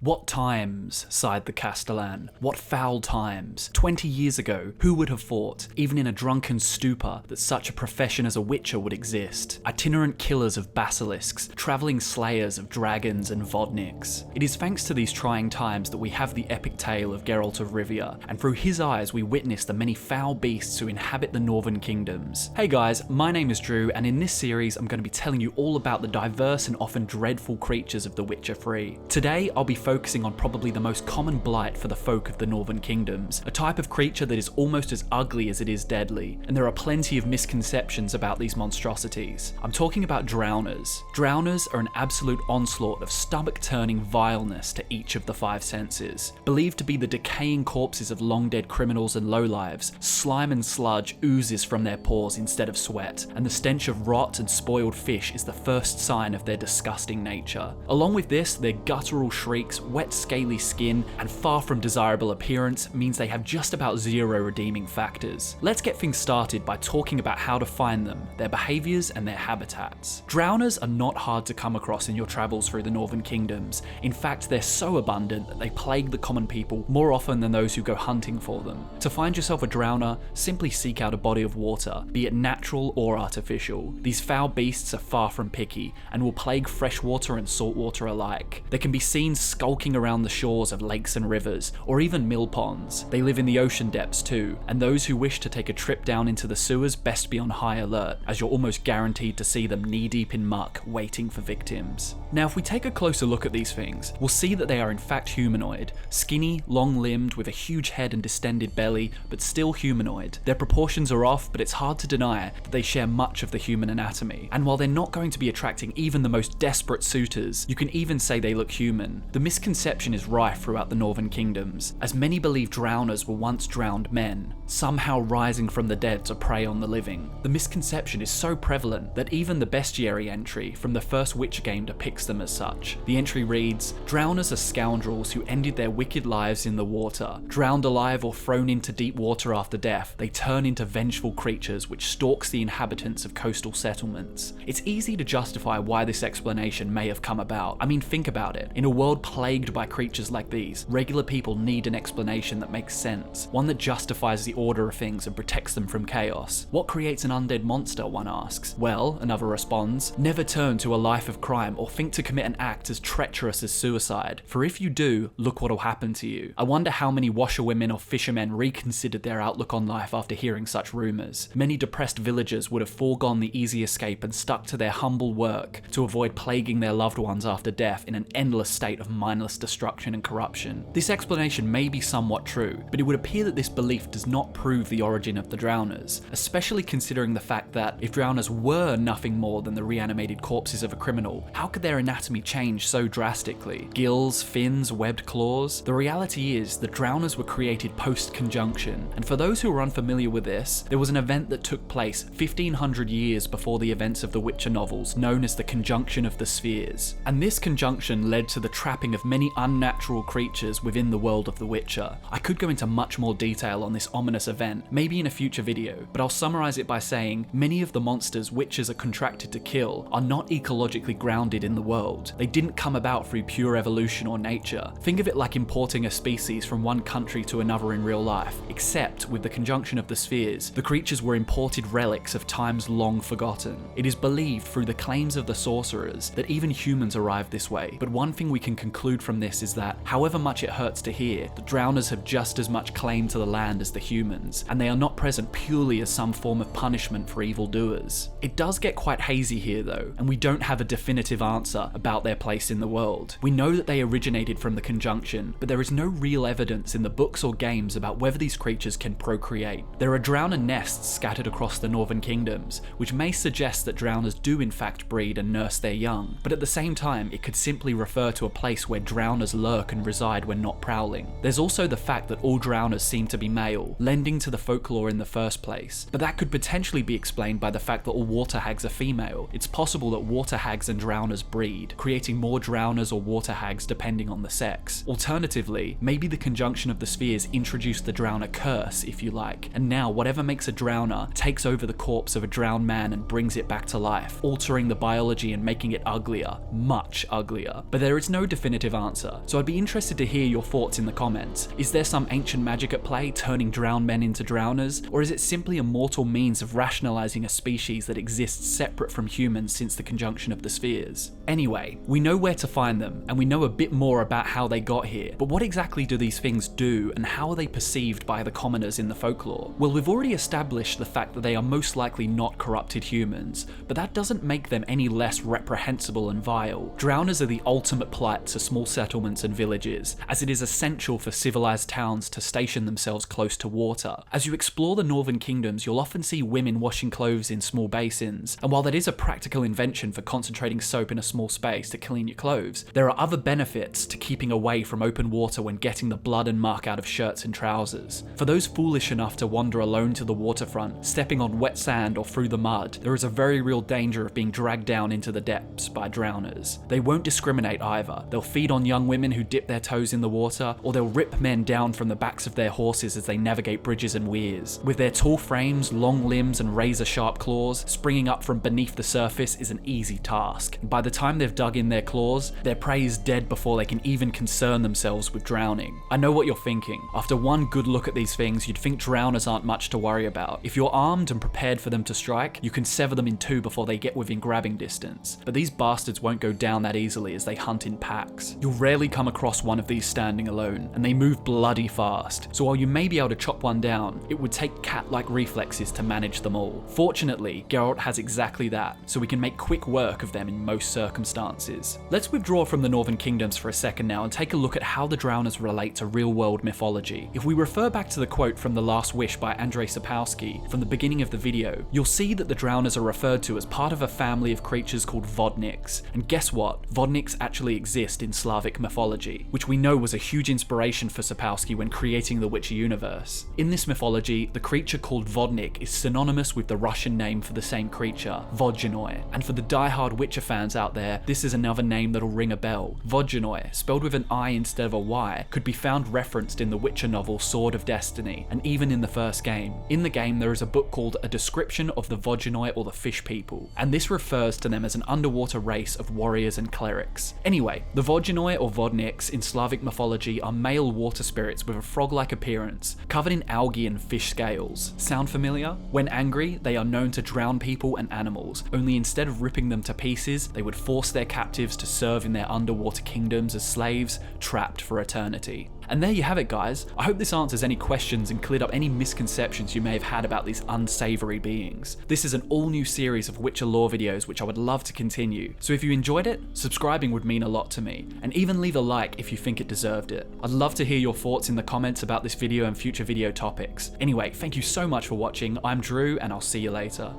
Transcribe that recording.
What times, sighed the Castellan. What foul times. 20 years ago, who would have thought, even in a drunken stupor, that such a profession as a witcher would exist? Itinerant killers of basilisks, travelling slayers of dragons and vodniks. It is thanks to these trying times that we have the epic tale of Geralt of Rivia, and through his eyes we witness the many foul beasts who inhabit the northern kingdoms. Hey guys, my name is Drew, and in this series I'm going to be telling you all about the diverse and often dreadful creatures of The Witcher 3. Today, I'll be focusing on probably the most common blight for the folk of the Northern Kingdoms, a type of creature that is almost as ugly as it is deadly, and there are plenty of misconceptions about these monstrosities. I'm talking about drowners. Drowners are an absolute onslaught of stomach-turning vileness to each of the five senses. Believed to be the decaying corpses of long-dead criminals and lowlives, slime and sludge oozes from their pores instead of sweat, and the stench of rot and spoiled fish is the first sign of their disgusting nature. Along with this, their guttural shrieks, wet scaly skin, and far from desirable appearance means they have just about zero redeeming factors. Let's get things started by talking about how to find them, their behaviours and their habitats. Drowners are not hard to come across in your travels through the Northern Kingdoms. In fact, they're so abundant that they plague the common people more often than those who go hunting for them. To find yourself a drowner, simply seek out a body of water, be it natural or artificial. These foul beasts are far from picky, and will plague freshwater and saltwater alike. They can be seen skulking around the shores of lakes and rivers, or even mill ponds. They live in the ocean depths too, and those who wish to take a trip down into the sewers best be on high alert, as you're almost guaranteed to see them knee-deep in muck, waiting for victims. Now, if we take a closer look at these things, we'll see that they are in fact humanoid. Skinny, long-limbed, with a huge head and distended belly, but still humanoid. Their proportions are off, but it's hard to deny that they share much of the human anatomy. And while they're not going to be attracting even the most desperate suitors, you can even say they look human. The misconception is rife throughout the Northern Kingdoms, as many believe drowners were once drowned men, somehow rising from the dead to prey on the living. The misconception is so prevalent that even the Bestiary entry from the first Witcher game depicts them as such. The entry reads, "Drowners are scoundrels who ended their wicked lives in the water. Drowned alive or thrown into deep water after death, they turn into vengeful creatures which stalks the inhabitants of coastal settlements." It's easy to justify why this explanation may have come about. I mean, think about it. In a world plagued by creatures like these, regular people need an explanation that makes sense, one that justifies the order of things and protects them from chaos. What creates an undead monster, one asks? Well, another responds, never turn to a life of crime or think to commit an act as treacherous as suicide, for if you do, look what'll happen to you. I wonder how many washerwomen or fishermen reconsidered their outlook on life after hearing such rumours. Many depressed villagers would have foregone the easy escape and stuck to their humble work to avoid plaguing their loved ones after death in an endless state of mindless destruction and corruption. This explanation may be somewhat true, but it would appear that this belief does not prove the origin of the drowners, especially considering the fact that if drowners were nothing more than the reanimated corpses of a criminal, how could their anatomy change so drastically? Gills, fins, webbed claws? The reality is that drowners were created post-conjunction, and for those who are unfamiliar with this, there was an event that took place 1500 years before the events of the Witcher novels, known as the Conjunction of the Spheres. And this conjunction led to the trapping of many unnatural creatures within the world of The Witcher. I could go into much more detail on this ominous event, maybe in a future video, but I'll summarize it by saying many of the monsters witches are contracted to kill are not ecologically grounded in the world. They didn't come about through pure evolution or nature. Think of it like importing a species from one country to another in real life, except with the Conjunction of the Spheres, the creatures were imported relics of times long forgotten. It is believed through the claims of the sorcerers that even humans arrived this way, but one thing we can conclude from this is that, however much it hurts to hear, the drowners have just as much claim to the land as the humans, and they are not present purely as some form of punishment for evildoers. It does get quite hazy here though, and we don't have a definitive answer about their place in the world. We know that they originated from the Conjunction, but there is no real evidence in the books or games about whether these creatures can procreate. There are drowner nests scattered across the Northern Kingdoms, which may suggest that drowners do in fact breed and nurse their young, but at the same time it could simply refer to a place where drowners lurk and reside when not prowling. There's also the fact that all drowners seem to be male, lending to the folklore in the first place, but that could potentially be explained by the fact that all water hags are female. It's possible that water hags and drowners breed, creating more drowners or water hags depending on the sex. Alternatively, maybe the Conjunction of the Spheres introduced the drowner curse, if you like, and now whatever makes a drowner takes over the corpse of a drowned man and brings it back to life, altering the biology and making it uglier, much uglier. But there is no definitive definitive answer, so I'd be interested to hear your thoughts in the comments. Is there some ancient magic at play, turning drowned men into drowners, or is it simply a mortal means of rationalizing a species that exists separate from humans since the conjunction of the spheres? Anyway, we know where to find them, and we know a bit more about how they got here, but what exactly do these things do, and how are they perceived by the commoners in the folklore? Well, we've already established the fact that they are most likely not corrupted humans, but that doesn't make them any less reprehensible and vile. Drowners are the ultimate plight to small settlements and villages, as it is essential for civilized towns to station themselves close to water. As you explore the northern kingdoms, you'll often see women washing clothes in small basins, and while that is a practical invention for concentrating soap in a small space to clean your clothes, there are other benefits to keeping away from open water when getting the blood and muck out of shirts and trousers. For those foolish enough to wander alone to the waterfront, stepping on wet sand or through the mud, there is a very real danger of being dragged down into the depths by drowners. They won't discriminate either. They'll feed on young women who dip their toes in the water, or they'll rip men down from the backs of their horses as they navigate bridges and weirs. With their tall frames, long limbs, and razor-sharp claws, springing up from beneath the surface is an easy task. By the time they've dug in their claws, their prey is dead before they can even concern themselves with drowning. I know what you're thinking. After one good look at these things, you'd think drowners aren't much to worry about. If you're armed and prepared for them to strike, you can sever them in two before they get within grabbing distance. But these bastards won't go down that easily as they hunt in packs. You'll rarely come across one of these standing alone, and they move bloody fast. So while you may be able to chop one down, it would take cat-like reflexes to manage them all. Fortunately, Geralt has exactly that, so we can make quick work of them in most circumstances. Let's withdraw from the Northern Kingdoms for a second now and take a look at how the drowners relate to real-world mythology. If we refer back to the quote from The Last Wish by Andrzej Sapkowski from the beginning of the video, you'll see that the drowners are referred to as part of a family of creatures called vodniks. And guess what? Vodniks actually exist in Slavic mythology, which we know was a huge inspiration for Sapkowski when creating the Witcher universe. In this mythology, the creature called vodnik is synonymous with the Russian name for the same creature, Vodyanoi. And for the die-hard Witcher fans out there, this is another name that'll ring a bell. Vodyanoi, spelled with an I instead of a Y, could be found referenced in the Witcher novel Sword of Destiny, and even in the first game. In the game, there is a book called A Description of the Vodyanoi, or the Fish People, and this refers to them as an underwater race of warriors and clerics. Anyway, the Vodyanoi or Vodniks in Slavic mythology are male water spirits with a frog-like appearance, covered in algae and fish scales. Sound familiar? When angry, they are known to drown people and animals, only instead of ripping them to pieces, they would force their captives to serve in their underwater kingdoms as slaves, trapped for eternity. And there you have it, guys. I hope this answers any questions and cleared up any misconceptions you may have had about these unsavory beings. This is an all-new series of Witcher lore videos which I would love to continue, so if you enjoyed it, subscribing would mean a lot to me, and even leave a like if you think it deserved it. I'd love to hear your thoughts in the comments about this video and future video topics. Anyway, thank you so much for watching. I'm Drew, and I'll see you later.